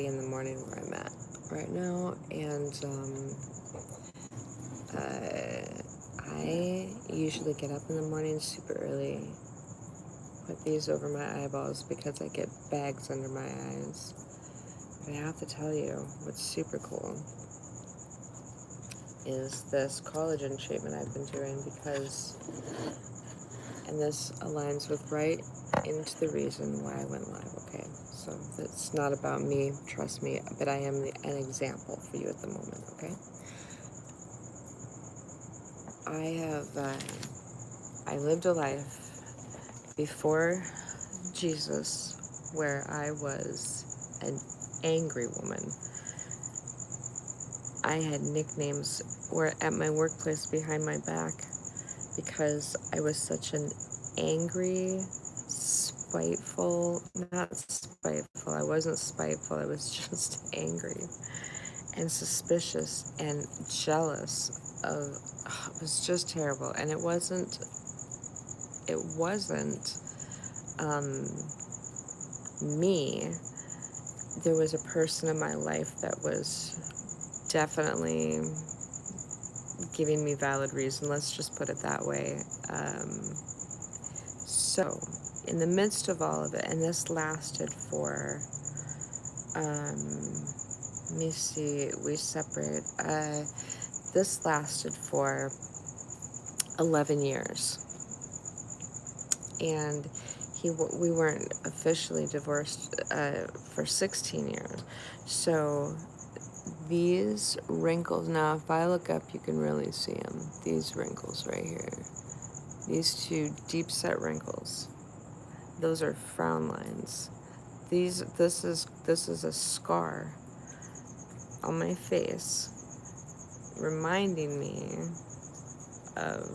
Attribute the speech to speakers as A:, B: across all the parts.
A: in the morning where I'm at right now, and I usually get up in the morning super early, put these over my eyeballs because I get bags under my eyes. But I have to tell you, what's super cool is this collagen treatment I've been doing because, and this aligns with right into the reason why I went live, okay? So it's not about me, trust me, but I am an example for you at the moment, okay? I lived a life before Jesus where I was an angry woman. I had nicknames were at my workplace behind my back because I was such an angry, spiteful, not spiteful, I wasn't spiteful, I was just angry and suspicious and jealous of, it was just terrible. And it wasn't me. There was a person in my life that was definitely giving me valid reason. Let's just put it that way. So, in the midst of all of it, and this lasted for, let me see, we separate. This lasted for 11 years. And we weren't officially divorced for 16 years. So these wrinkles, now if I look up, you can really see them. These wrinkles right here. These two deep set wrinkles. Those are frown lines. This is a scar on my face reminding me of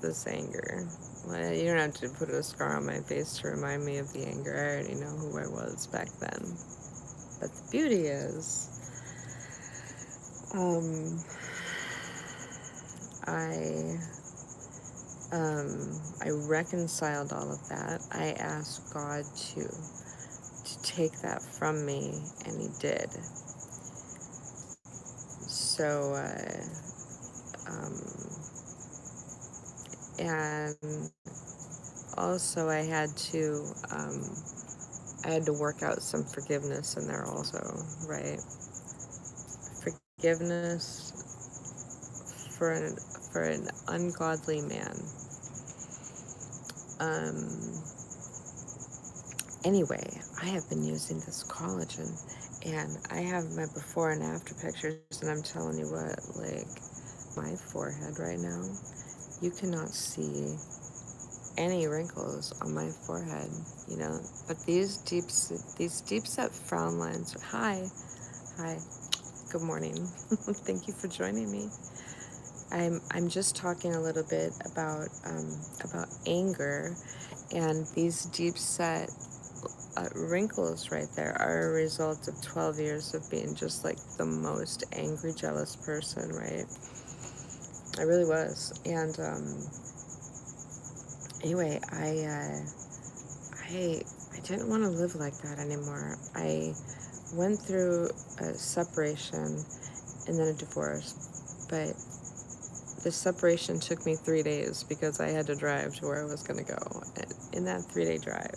A: this anger. Well, you don't have to put a scar on my face to remind me of the anger. I already know who I was back then. But the beauty is, I I reconciled all of that. I asked God to take that from me, and He did. So, and also I had to work out some forgiveness in there also, right? Forgiveness for an ungodly man. Anyway, I have been using this collagen, and I have my before and after pictures, and I'm telling you what, like my forehead right now, you cannot see any wrinkles on my forehead, but these deep set frown lines. Hi, good morning. Thank you for joining me. I'm just talking a little bit about anger, and these deep set wrinkles right there are a result of 12 years of being just like the most angry, jealous person, right? I really was. And anyway, I didn't want to live like that anymore. I went through a separation and then a divorce, but the separation took me 3 days because I had to drive to where I was going to go. And in that 3-day drive,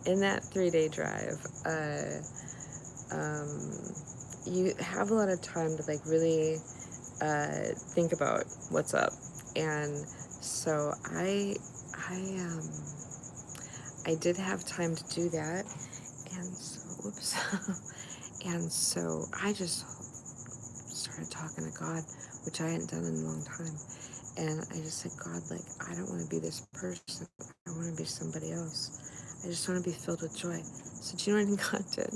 A: in that 3-day drive, you have a lot of time to like really think about what's up. And so I did have time to do that. And so, whoops. And so I just started talking to God, which I hadn't done in a long time. And I just said, God, like, I don't want to be this person. I want to be somebody else. I just want to be filled with joy. So do you know what God did?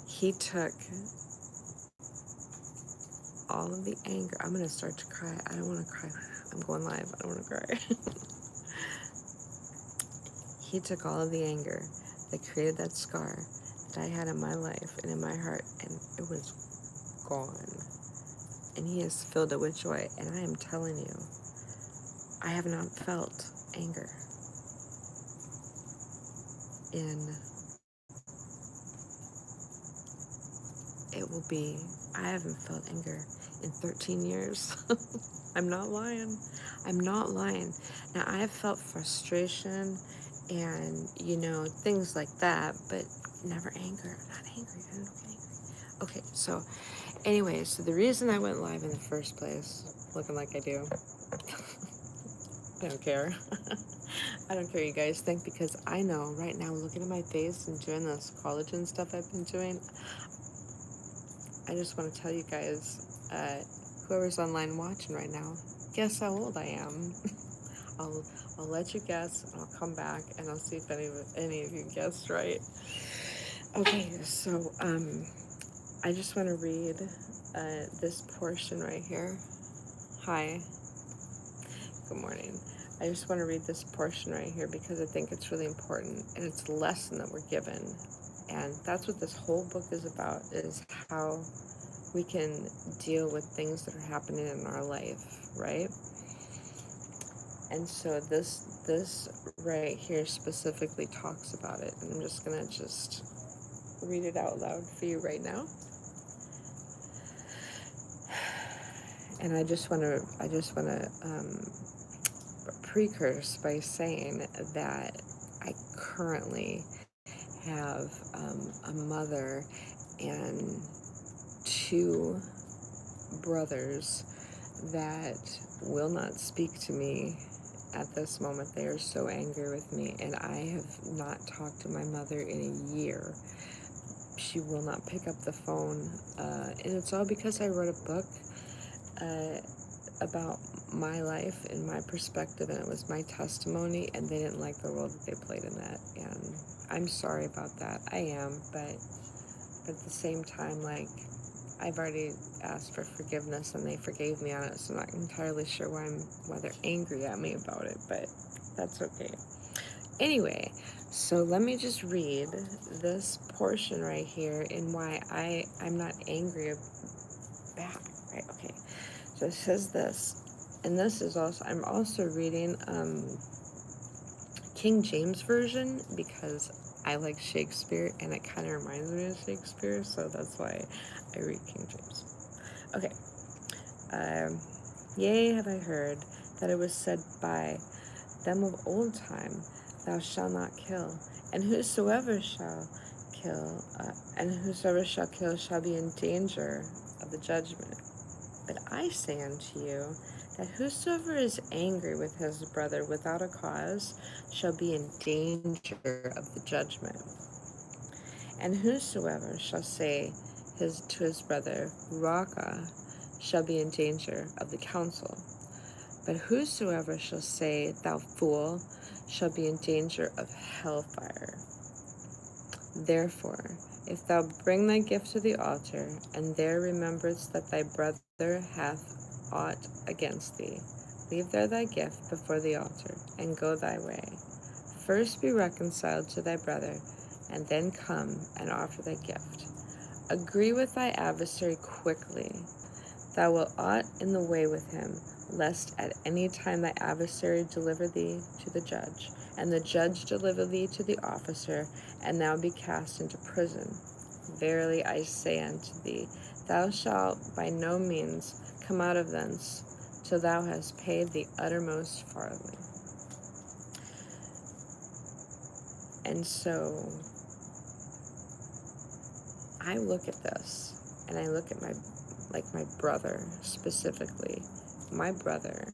A: He took all of the anger. I'm going to start to cry. I don't want to cry. I'm going live. I don't want to cry. He took all of the anger that created that scar that I had in my life and in my heart, and it was gone. And He has filled it with joy. And I am telling you, I have not felt anger. In it will be, I haven't felt anger in 13 years. I'm not lying. I'm not lying. Now, I have felt frustration and, things like that, but never anger. I'm not angry. I don't get angry. Okay, so, anyway, so the reason I went live in the first place, looking like I do, I don't care. I don't care, you guys think, because I know right now, looking at my face and doing this collagen stuff I've been doing, I just want to tell you guys, whoever's online watching right now, guess how old I am. I'll I'll let you guess, and I'll come back and I'll see if any of you guessed right. Okay, so I just want to read this portion right here. Hi, good morning. I just want to read this portion right here because I think it's really important, and it's a lesson that we're given, and that's what this whole book is about: is how we can deal with things that are happening in our life, right? And so this right here specifically talks about it, and I'm just gonna read it out loud for you right now. And I just wanna precurse by saying that I currently have a mother and two brothers that will not speak to me at this moment. They are so angry with me, and I have not talked to my mother in a year. She will not pick up the phone, and it's all because I wrote a book uh, about my life and my perspective, and it was my testimony, and they didn't like the role that they played in that, and I'm sorry about that. I am, but at the same time, like, I've already asked for forgiveness and they forgave me on it, so I'm not entirely sure why they're angry at me about it, but that's okay. Anyway, so let me just read this portion right here and why I'm not angry back, right? Okay. So it says this, and this is also, I'm also reading King James Version because I like Shakespeare and it kind of reminds me of Shakespeare, so that's why I read King James. Okay. Yea, have I heard that it was said by them of old time, thou shalt not kill, and whosoever shall kill shall be in danger of the judgment. But I say unto you, that whosoever is angry with his brother without a cause shall be in danger of the judgment. And whosoever shall say to his brother, Raca, shall be in danger of the council. But whosoever shall say, Thou fool, shall be in danger of hellfire. Therefore, if thou bring thy gift to the altar, and there rememberest that thy brother hath aught against thee, leave there thy gift before the altar, and go thy way. First be reconciled to thy brother, and then come and offer thy gift. Agree with thy adversary quickly. Thou wilt ought in the way with him, lest at any time thy adversary deliver thee to the judge, and the judge deliver thee to the officer, and thou be cast into prison. Verily I say unto thee, thou shalt by no means come out of thence, till thou hast paid the uttermost farthing. And so I look at this, and I look at my brother specifically. My brother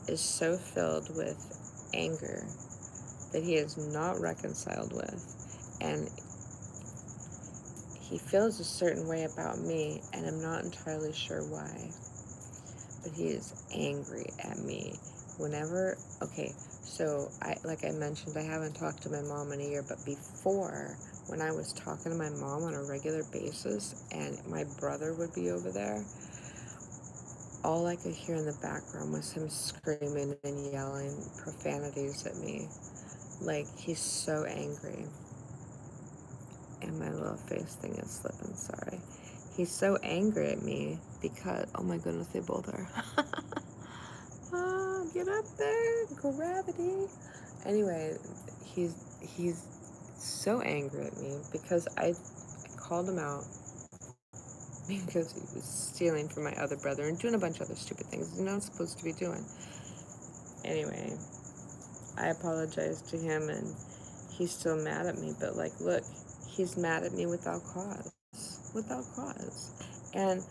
A: is so filled with anger that he is not reconciled with, and he feels a certain way about me, and I'm not entirely sure why, but he is angry at me whenever. Okay, so like I mentioned, I haven't talked to my mom in a year, but before, when I was talking to my mom on a regular basis and my brother would be over there, all I could hear in the background was him screaming and yelling profanities at me. Like, he's so angry. And my little face thing is slipping, sorry. He's so angry at me because, oh my goodness, they both are. I'm get up there, gravity. Anyway, he's so angry at me because I called him out because he was stealing from my other brother and doing a bunch of other stupid things he's not supposed to be doing. Anyway, I apologized to him and he's still mad at me, but like, look, he's mad at me without cause. Without cause. And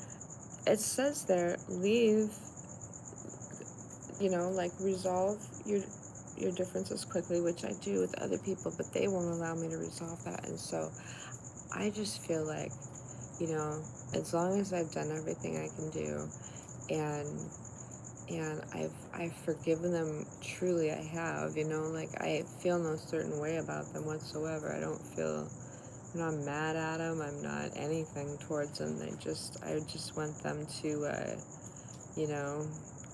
A: it says there, leave, like resolve your differences quickly, which I do with other people, but they won't allow me to resolve that. And so I just feel like, you know, as long as I've done everything I can do, and I've forgiven them, truly I have, like I feel no certain way about them whatsoever. I'm not mad at them, I'm not anything towards them. I just want them to you know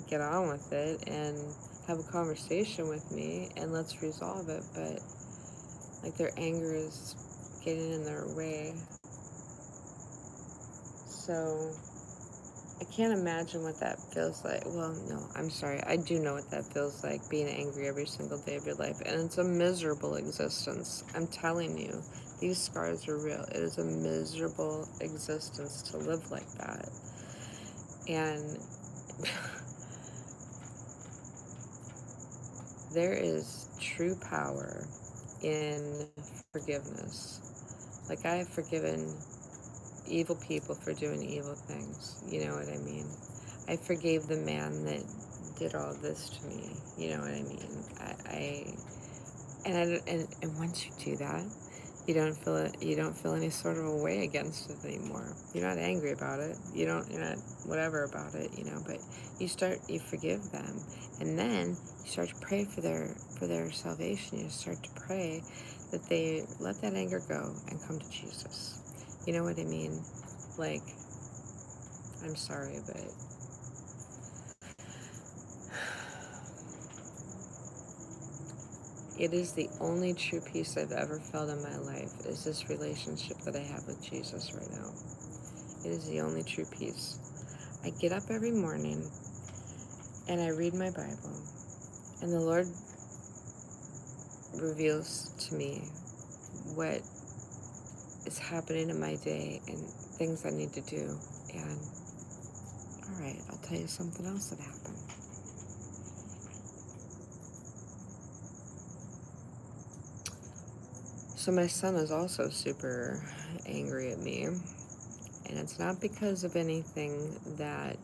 A: get on with it and have a conversation with me and let's resolve it. But like their anger is getting in their way. So I can't imagine what that feels like. Well, no, I'm sorry. I do know what that feels like, being angry every single day of your life. And it's a miserable existence. I'm telling you, these scars are real. It is a miserable existence to live like that. And there is true power in forgiveness. Like, I have forgiven evil people for doing evil things. You know what I mean? I forgave the man that did all this to me. You know what I mean? And once you do that, you don't feel it. You don't feel any sort of a way against it anymore. You're not angry about it. You're not whatever about it. But you forgive them, and then you start to pray for their salvation. You start to pray that they let that anger go and come to Jesus. You know what I mean? Like, I'm sorry, but it is the only true peace I've ever felt in my life, is this relationship that I have with Jesus right now. It is the only true peace. I get up every morning and I read my Bible, and the Lord reveals to me what is happening in my day and things I need to do. And all right, I'll tell you something else that happened. So my son is also super angry at me, and it's not because of anything that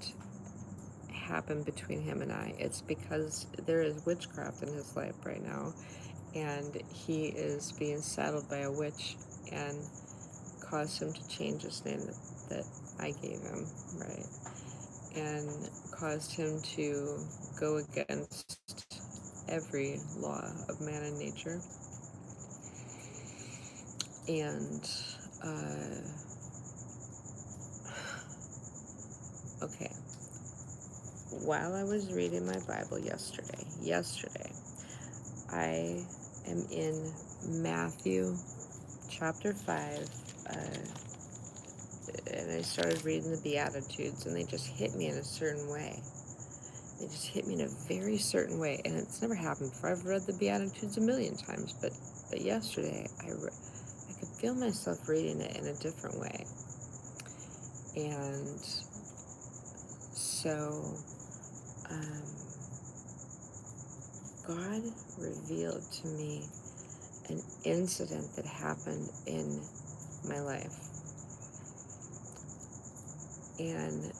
A: happened between him and I. It's because there is witchcraft in his life right now, and he is being saddled by a witch and caused him to change his name that I gave him, right? And caused him to go against every law of man and nature. And, okay, while I was reading my Bible yesterday, I am in Matthew chapter 5, and I started reading the Beatitudes, and they just hit me in a certain way. They just hit me in a very certain way, and it's never happened before. I've read the Beatitudes a million times, but yesterday I could feel myself reading it in a different way. And so God revealed to me an incident that happened in my life. And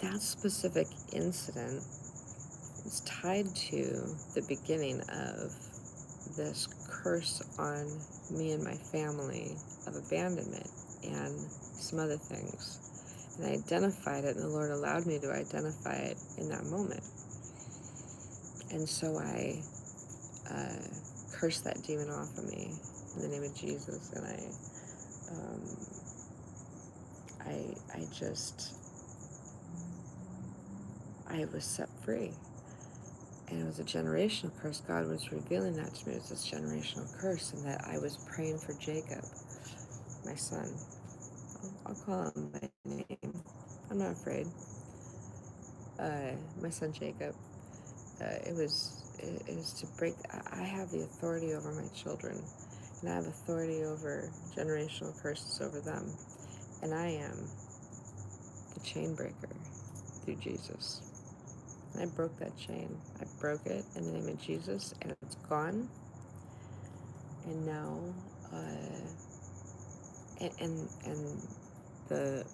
A: that specific incident is tied to the beginning of this curse on me and my family of abandonment and some other things. And I identified it, and the Lord allowed me to identify it in that moment. And so I cursed that demon off of me in the name of Jesus, and I was set free. And it was a generational curse. God was revealing that to me. It was this generational curse, and that I was praying for Jacob, my son. I'll call him by name. I'm not afraid. my son Jacob. It was to break. I have the authority over my children, and I have authority over generational curses over them, and I am the chain breaker through Jesus. And I broke that chain. I broke it in the name of Jesus, and it's gone. And now, and the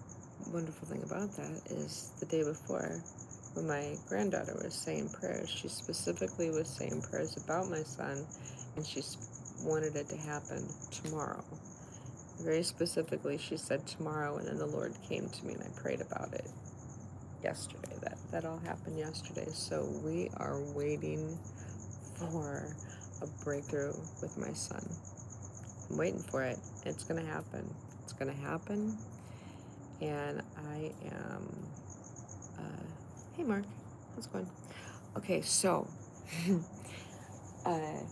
A: wonderful thing about that is the day before, when my granddaughter was saying prayers, she specifically was saying prayers about my son, and she wanted it to happen tomorrow. Very specifically, she said tomorrow, and then the Lord came to me, and I prayed about it yesterday. That all happened yesterday. So we are waiting for a breakthrough with my son. I'm waiting for it. It's gonna happen. It's gonna happen. And I am. Hey, Mark, how's it going? Okay, so uh,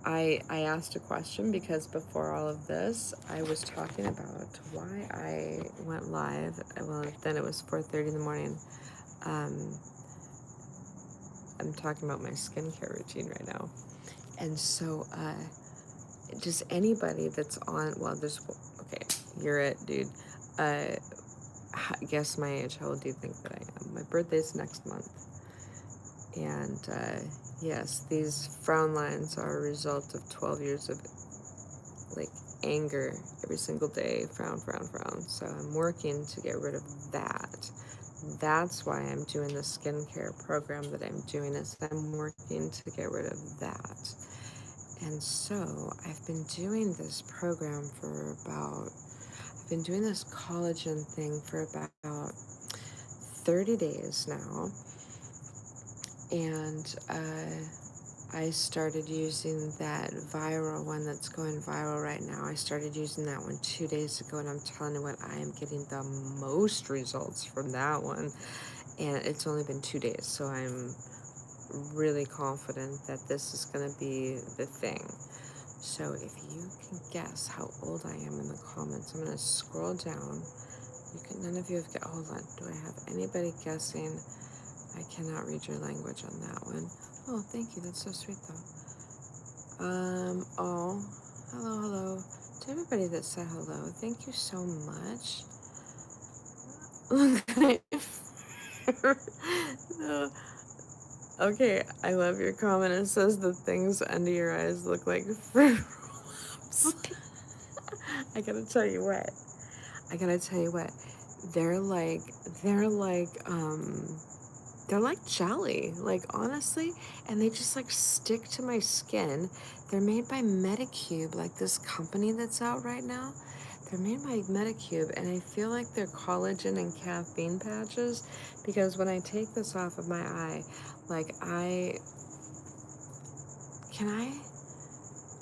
A: I asked a question because before all of this, I was talking about why I went live. Well, then it was 4:30 in the morning. Um, I'm talking about my skincare routine right now, and so just anybody that's on. Well, there's okay. You're it, dude. Uh, guess my age. How old do you think that I am? My birthday's next month. And yes, these frown lines are a result of 12 years of like anger every single day, frown, frown, frown. So I'm working to get rid of that. That's why I'm doing the skincare program that I'm doing, is I'm working to get rid of that. And so I've been doing this program for about, I've been doing this collagen thing for about 30 days now. And I started using that viral one that's going viral right now. I started using that one 2 days ago, and I'm telling you what, I am getting the most results from that one. And it's only been 2 days, so I'm really confident that this is going to be the thing. So if you can guess how old I am in the comments, I'm going to scroll down. None of you have hold on. Do I have anybody guessing? I cannot read your language on that one. Oh, thank you. That's so sweet, though. Oh, hello. To everybody that said hello, thank you so much. No. Okay, I love your comment. It says the things under your eyes look like fruit roll-ups. I gotta tell you what. They're like, they're like, they're like jelly, like honestly, and they just like stick to my skin. They're made by Medicube, like this company that's out right now. They're made by Medicube, and I feel like they're collagen and caffeine patches, because when I take this off of my eye, like can I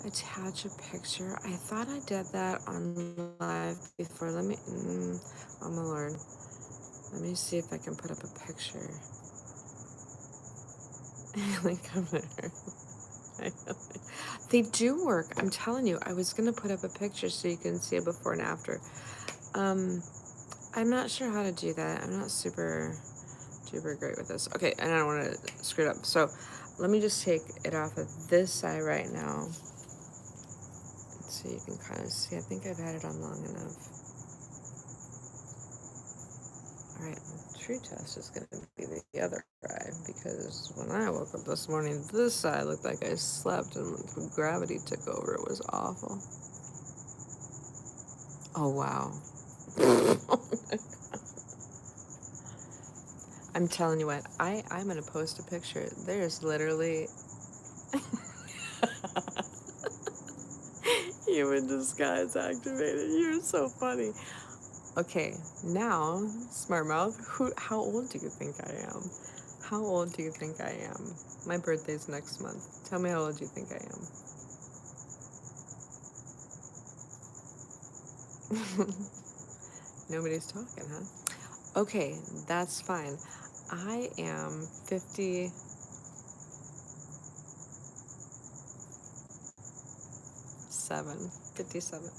A: attach a picture? I thought I did that on live before. Let me, oh my Lord. Let me see if I can put up a picture. Like, come there. They do work. I'm telling you. I was gonna put up a picture so you can see a before and after. I'm not sure how to do that. I'm not super great with this. Okay, and I don't want to screw it up. So let me just take it off of this eye right now, so you can kind of see. I think I've had it on long enough. All right, the true test is going to be the other eye, because when I woke up this morning, this eye looked like I slept and gravity took over. It was awful. Oh, wow. I'm telling you what, I'm going to post a picture. There's literally human disguise activated. You're so funny. Okay, now, smart mouth, how old do you think I am? How old do you think I am? My birthday's next month. Tell me how old you think I am. Nobody's talking, huh? Okay, that's fine. I am 57. 57.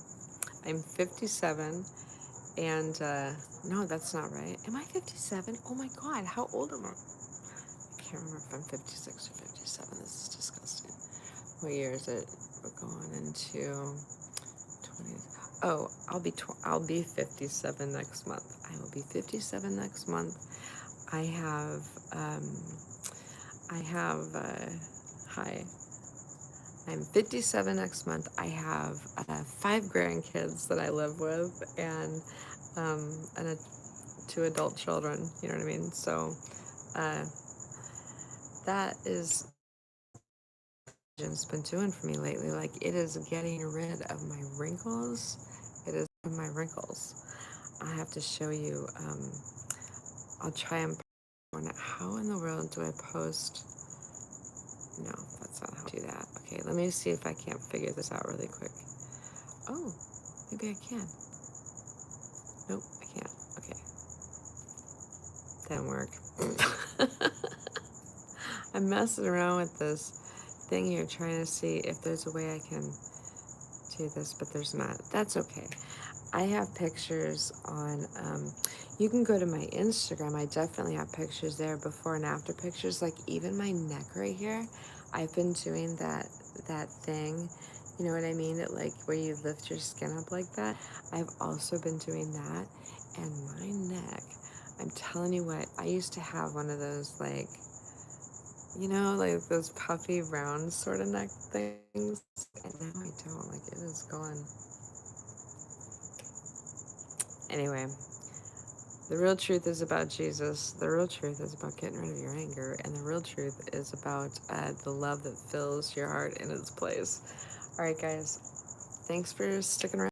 A: I'm 57, And no, that's not right. Am I 57? Oh my God, how old am I? I can't remember if I'm 56 or 57. This is disgusting. What year is it? We're going into 20. Oh, I'll be 57 next month. I will be 57 next month. I have um, hi. I'm 57 next month. I have 5 grandkids that I live with, and 2 adult children. You know what I mean? So uh, that is has been doing for me lately. Like, it is getting rid of my wrinkles. It is my wrinkles. I have to show you. I'll try and. How in the world do I post? No, that's not how to do that. Okay, let me see if I can't figure this out really quick. Oh, maybe I can. Nope, I can't. Okay, that didn't work. I'm messing around with this thing here, trying to see if there's a way I can do this, but there's not. That's okay. I have pictures on, you can go to my Instagram. I definitely have pictures there, before and after pictures. Like, even my neck right here, I've been doing that thing, you know what I mean? It, like, where you lift your skin up like that. I've also been doing that, and my neck, I'm telling you what, I used to have one of those, like, like those puffy round sort of neck things, and now I don't. Like, it is gone. Anyway, the real truth is about Jesus. The real truth is about getting rid of your anger. And the real truth is about the love that fills your heart in its place. All right, guys. Thanks for sticking around.